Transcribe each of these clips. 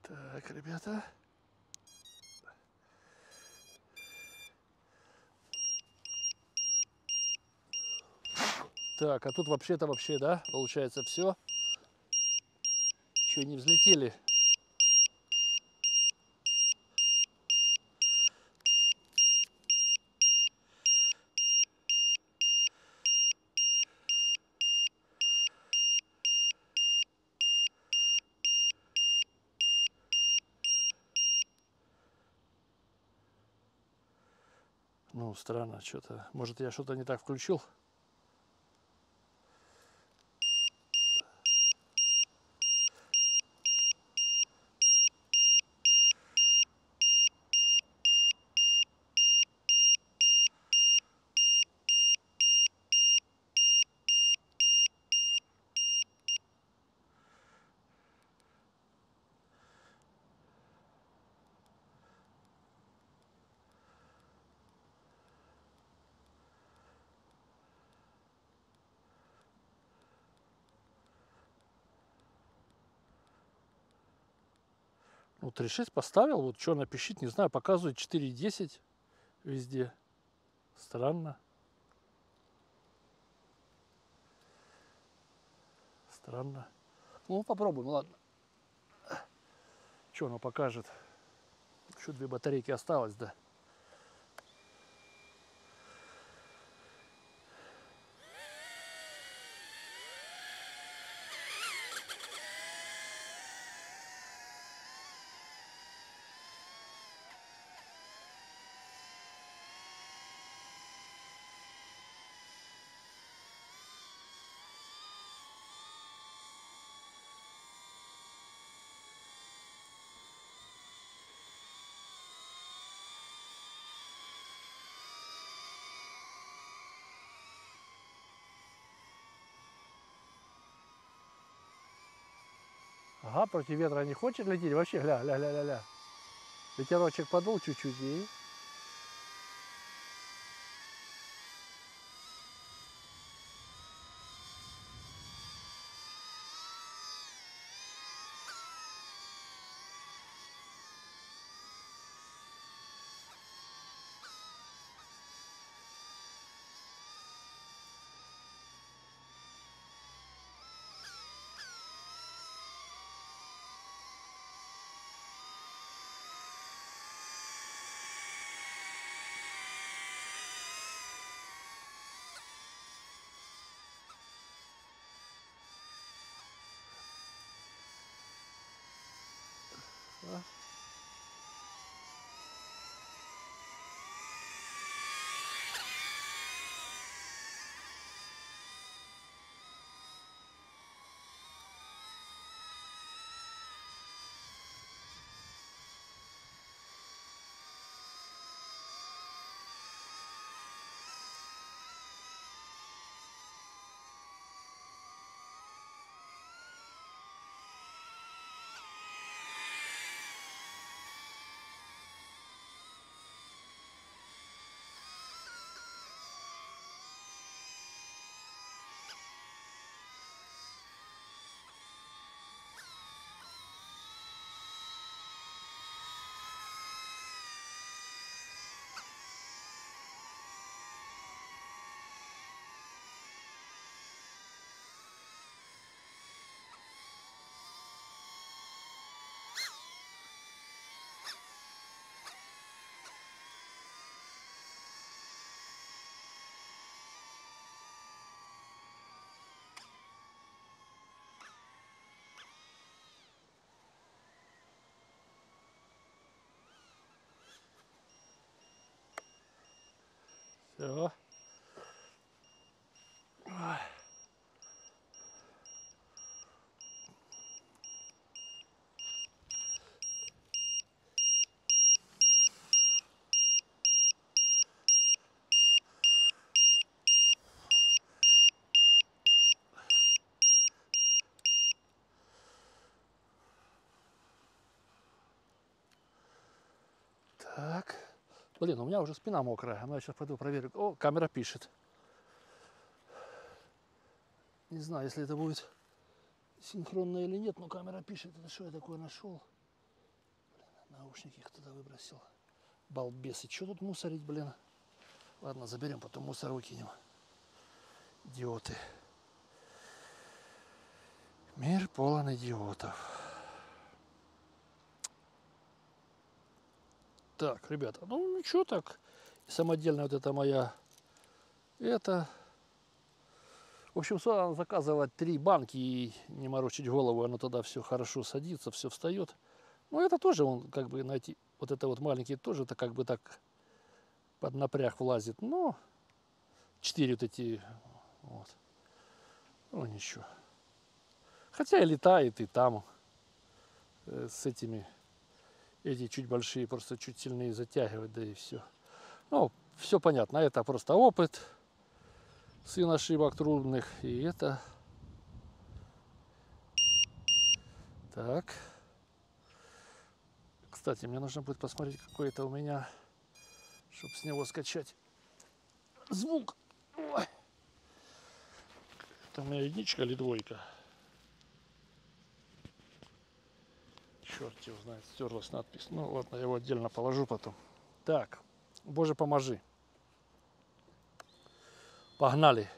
Так, ребята. Так, а тут вообще-то да, получается все. Еще не взлетели. Ну, странно, что-то. Может, я что-то не так включил? Ну, 3.6 поставил, вот что она пищит, не знаю, показывает 4.10 везде. Странно. Странно. Ну, попробуем, ладно. Что оно покажет? Еще 2 батарейки осталось, да. Ага, против ветра не хочет лететь. Вообще, гля. Ветерочек подул чуть-чуть и... Все. Так. Блин, у меня уже спина мокрая. Ну, я сейчас пойду проверю. О, камера пишет. Не знаю, если это будет синхронно или нет, но камера пишет. Это что я такое нашел? Наушники их туда выбросил. Балбесы. Что тут мусорить, блин? Ладно, заберем, потом мусор выкинем. Идиоты. Мир полон идиотов. Так, ребята, ну ничего так. Самодельная вот эта моя. Это. В общем, сюда заказывать 3 банки и не морочить голову. Оно тогда все хорошо садится, все встает. Ну, это тоже он как бы найти. Вот это вот маленький тоже это как бы так под напряг влазит. Но 4 вот эти. Вот. Ну, ничего. Хотя и летает, и там с этими. Эти чуть большие, просто чуть сильнее затягивать, да и все. Ну, все понятно. Это просто опыт. Сын ошибок трудных. И это... Так. Кстати, мне нужно будет посмотреть, какой это у меня, чтобы с него скачать звук. Ой. Это у меня единичка или двойка? Черт его знает, стерлась надпись. Ну ладно, я его отдельно положу потом. Так, Боже поможи. Погнали.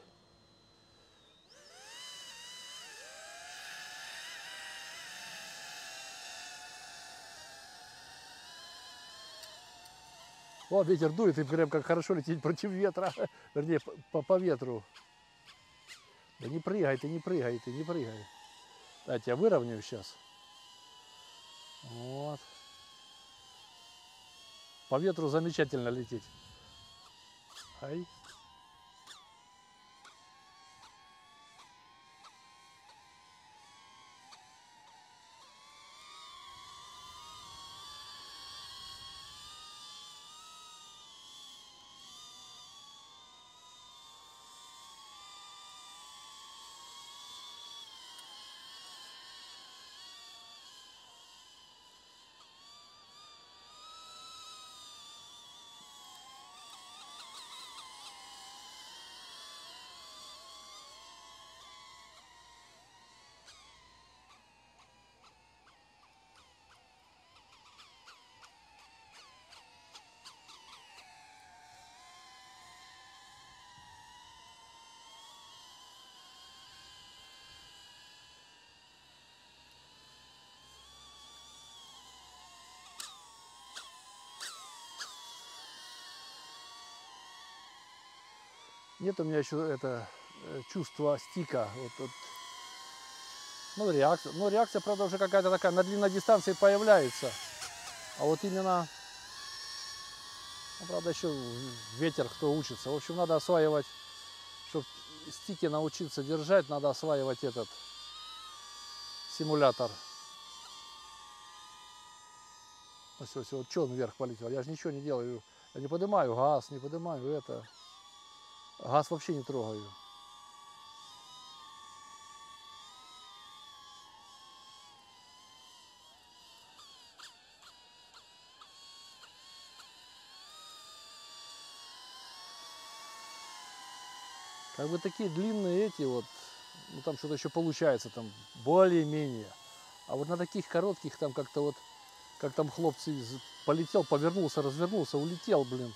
О, ветер дует, и прям как хорошо лететь против ветра. Вернее, по ветру. Да не прыгай ты, не прыгай ты, не прыгай. Давайте я выровняю сейчас. Вот. По ветру замечательно лететь. Ай. Нет у меня еще это чувство стика. Вот. Ну, реакция. Ну, реакция, правда, уже какая-то такая на длинной дистанции появляется. А вот именно, ну, правда, еще ветер, кто учится. В общем, надо осваивать, чтобы стики научиться держать, надо осваивать этот симулятор. Все, вот что он вверх полетел? Я же ничего не делаю. Я не поднимаю газ, не поднимаю это. Газ вообще не трогаю. Как бы такие длинные эти вот, ну там что-то еще получается там более-менее. А вот на таких коротких там как-то вот, как там хлопцы полетел, повернулся, развернулся, улетел, блин.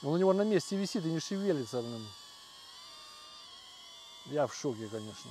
Он у него на месте висит и не шевелится, блин. Я в шоке, конечно.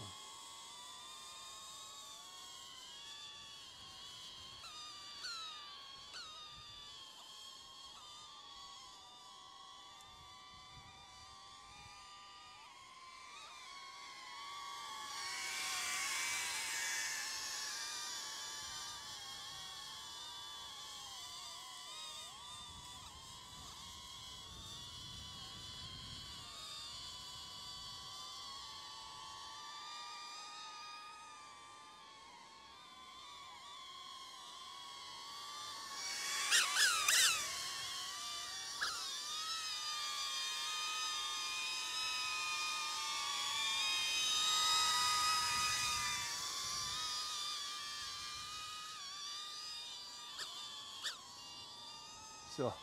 Все.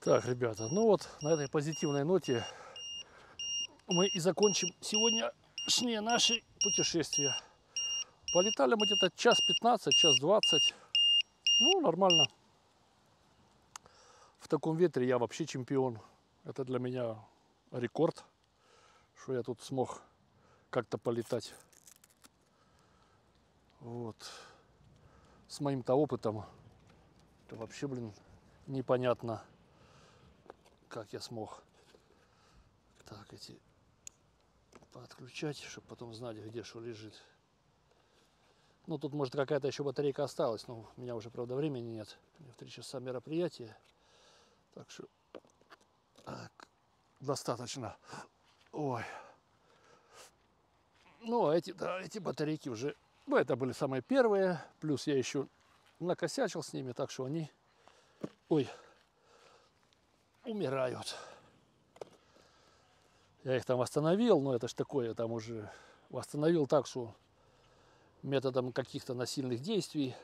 Так, ребята, ну вот на этой позитивной ноте мы и закончим сегодняшнее наше путешествие. Полетали мы где-то час 15, час 20. Ну, нормально. В таком ветре я вообще чемпион. Это для меня рекорд, что я тут смог как-то полетать. Вот. С моим-то опытом это вообще, блин, непонятно, как я смог. Так, эти подключать, чтобы потом знать, где что лежит. Ну, тут, может, какая-то еще батарейка осталась, но у меня уже, правда, времени нет. У меня в 3 часа мероприятие. Так что так, достаточно. Ой. Ну, а эти, да, эти батарейки уже... Ну, это были самые первые. Плюс я еще накосячил с ними, так что они... Ой, умирают. Я их там восстановил, но это ж такое, там уже восстановил так, что методом каких-то насильных действий.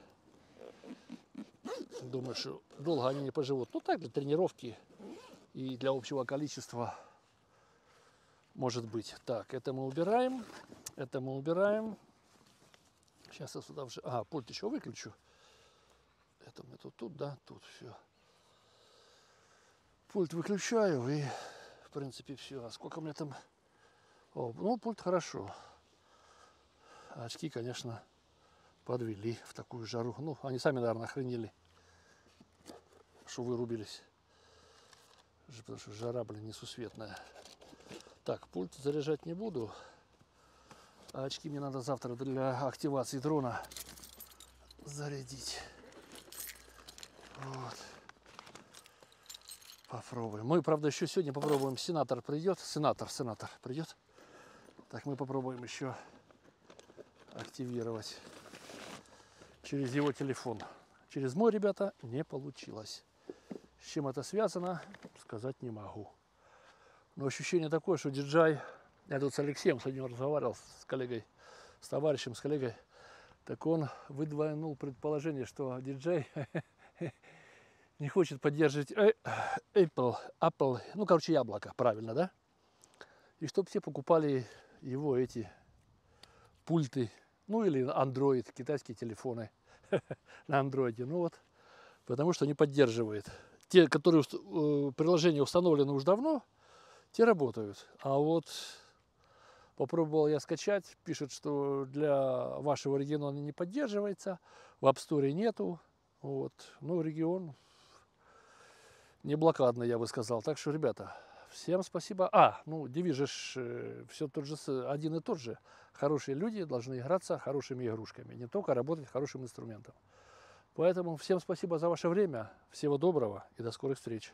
Думаю, что долго они не поживут. Ну так, для тренировки и для общего количества может быть. Так, это мы убираем. Это мы убираем. Сейчас я сюда уже... А, пульт еще выключу. Это мы тут, да, тут все. Пульт выключаю и, в принципе, все. А сколько мне там... О, ну, пульт хорошо. А очки, конечно, подвели в такую жару. Ну, они сами, наверное, охренели, что вырубились. Потому что жара, блин, несусветная. Так, пульт заряжать не буду. А очки мне надо завтра для активации дрона зарядить. Вот. Попробуем. Мы, правда, еще сегодня попробуем. Сенатор придет. Сенатор придет. Так, мы попробуем еще активировать через его телефон. Через мой, ребята, не получилось. С чем это связано, сказать не могу. Но ощущение такое, что DJI... Я тут с Алексеем сегодня разговаривал, с коллегой, с товарищем, с коллегой. Так он выдвинул предположение, что DJI не хочет поддерживать Apple, ну, короче, яблоко, правильно, да? И чтобы все покупали его эти пульты, ну, или Android, китайские телефоны на андроиде. Ну, вот, потому что не поддерживает. Те, которые приложения установлены уже давно, те работают. А вот попробовал я скачать, пишет, что для вашего региона не поддерживается, в App Store нету. Вот. Ну, регион не блокадный, я бы сказал. Так что, ребята, всем спасибо. Ну, девиз же все тот же, один и тот же. Хорошие люди должны играться хорошими игрушками, не только работать хорошим инструментом. Поэтому всем спасибо за ваше время, всего доброго и до скорых встреч.